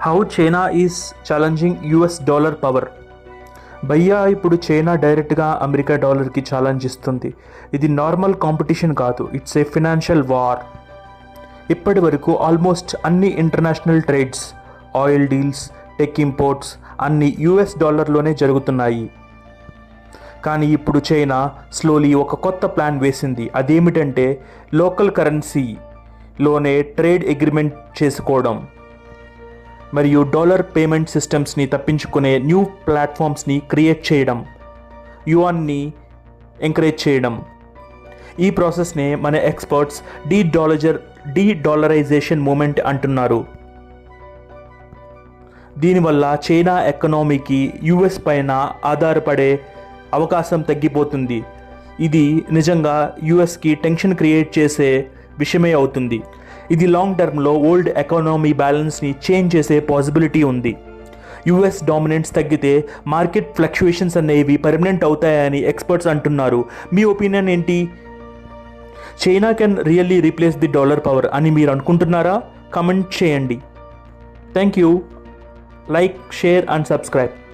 How China is challenging US dollar power. భయ్యా, ఇప్పుడు China డైరెక్ట్గా అమెరికా డాలర్కి ఛాలెంజ్ ఇస్తుంది. ఇది నార్మల్ కాంపిటీషన్ కాదు, ఇట్స్ ఏ ఫినాన్షియల్ వార్. ఇప్పటి వరకు ఆల్మోస్ట్ అన్ని international trades, oil deals, tech imports అన్ని యుఎస్ డాలర్లోనే జరుగుతున్నాయి. కానీ ఇప్పుడు చైనా స్లోలీ ఒక కొత్త ప్లాన్ వేసింది. అదేమిటంటే లోకల్ కరెన్సీలోనే ట్రేడ్ అగ్రిమెంట్ చేసుకోవడం మరియు డాలర్ పేమెంట్ సిస్టమ్స్ని తప్పించుకునే న్యూ ప్లాట్ఫామ్స్ని క్రియేట్ చేయడం, యువాన్ని ఎంకరేజ్ చేయడం. ఈ ప్రాసెస్నే మన ఎక్స్పర్ట్స్ డీ-డాలరైజేషన్ మూమెంట్ అంటున్నారు. దీనివల్ల చైనా ఎకనామీకి యుఎస్ పైన ఆధారపడే అవకాశం తగ్గిపోతుంది. ఇది నిజంగా యుఎస్కి టెన్షన్ క్రియేట్ చేసే విషయమే అవుతుంది. ఇది లాంగ్ టర్మ్లో వరల్డ్ ఎకానమీ బ్యాలెన్స్ని చేంజ్ చేసే పాసిబిలిటీ ఉంది. యుఎస్ డామినెన్స్ తగ్గితే మార్కెట్ ఫ్లక్చుయేషన్స్ అనేవి పర్మనెంట్ అవుతాయని ఎక్స్పర్ట్స్ అంటున్నారు. మీ ఒపీనియన్ ఏంటి? China can really replace the dollar power అని మీరు అనుకుంటున్నారా? కమెంట్ చేయండి. Thank you. Like, share and subscribe.